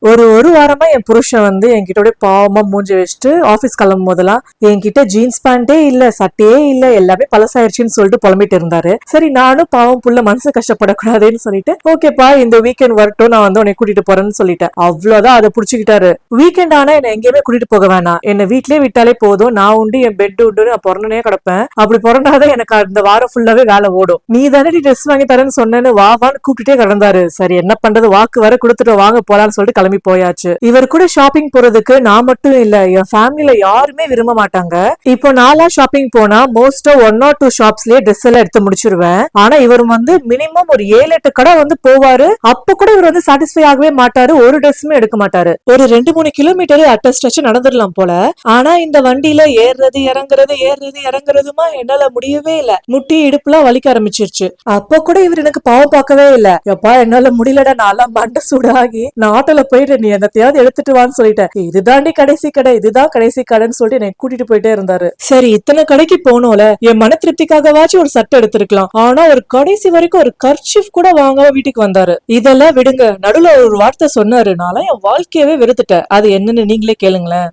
ஒரு வாரமா என் புருஷன் என்கிட்ட பாவமா மூஞ்சி வச்சுட்டு ஆபீஸ் கிளம்பும் போதெல்லாம் என்கிட்ட ஜீன்ஸ் பேண்டே இல்ல, சட்டையே இல்ல, எல்லாமே பழசாயிருச்சுன்னு சொல்லிட்டு புலம்பிட்டு இருந்தாரு. சரி நானும் பாவம் புள்ள மனசு கஷ்டப்படக்கூடாதுன்னு சொல்லிட்டு ஓகேப்பா இந்த வீக்கெண்ட் வரட்டும், நான் உன்னை கூட்டிட்டு போறேன்னு சொல்லிட்டேன். அவ்வளவுதான், அதை புடிச்சுக்கிட்டாரு. வீக்கெண்ட் ஆனா என்ன எங்கேயுமே கூட்டிட்டு போக வேணாம், என்ன வீட்லயே விட்டாலே போதும், நான் உண்டு என் பெட் உண்டு, நான் பிறந்தனே கிடப்பேன். அப்படி பிறந்தாதான் எனக்கு அந்த வாரம் ஃபுல்லாவே வேலை ஓடும். நீ தானே ட்ரெஸ் வாங்கி தரேன்னு சொன்னேன்னு வான்னு கூப்பிட்டுட்டே கிடந்தாரு. சரி என்ன பண்றது, வாக்கு வர கொடுத்துட்டு வாங்க போலான்னு சொல்லிட்டு கிளம்பி போயாச்சு. இவர் கூட ஷாப்பிங் போறதுக்கு நான் மட்டும் இல்ல, என் ஃபேமிலில யாருமே விரும்ப மாட்டாங்க. இப்போ நாளா ஷாப்பிங் போனா மோஸ்டா 1 or 2 ஷாப்ஸ்லயே ட்ரெஸ் எல்லாம் எடுத்து முடிச்சிருவேன். ஆனா இவர் மினிமம் ஒரு 7-8 கடை போவாரு. அப்ப கூட இவர் சாட்டிஸ்ஃபை ஆகவே மாட்டாரு, ஒரு ட்ரெஸ்ஸுமே எடுக்க மாட்டாரு. ஒரு 2-3 கிலோமீட்டர் அட்டஸ்ட் நடந்துடலாம் போல. ஆனா இந்த வண்டியில ஏறுறது இறங்குறதுமா என்னால முடியவே இல்ல. முட்டி இடுப்புலாம் வலிக்க ஆரம்பிச்சிருச்சு. அப்ப கூட இவர் எனக்கு பாவம் பார்க்கவே இல்ல. எப்பா என்னால முடியலடா, நான்லாம் மண்டை சூடாகி நான் ஆட்டோல போயிட்டு நீ என்னத்தையாவது எடுத்துட்டு வான்னு சொல்லிட்டேன். இதுதாண்டி கடைசி கடை, இதுதான் கடைசி கடைன்னு சொல்லிட்டு என்னை கூட்டிட்டு போயிட்டே இருந்தாரு. சரி இத்தனை கடைக்கு போனோம்ல, என் மன திருப்திக்காகவாச்சும் ஒரு சட்டை எடுத்திருக்கலாம். ஆனா ஒரு கடைசி வரைக்கும் ஒரு கர்ச்சீஃப் கூட வாங்காம வீட்டுக்கு வந்தாரு. இதெல்லாம் விடுங்க, நடுவுல ஒரு வார்த்தை சொன்னாரு, நான்லாம் என் வாழ்க்கையவே வெறுத்துட்டேன். அது என்னன்னு நீங்களே கேளுங்களேன்.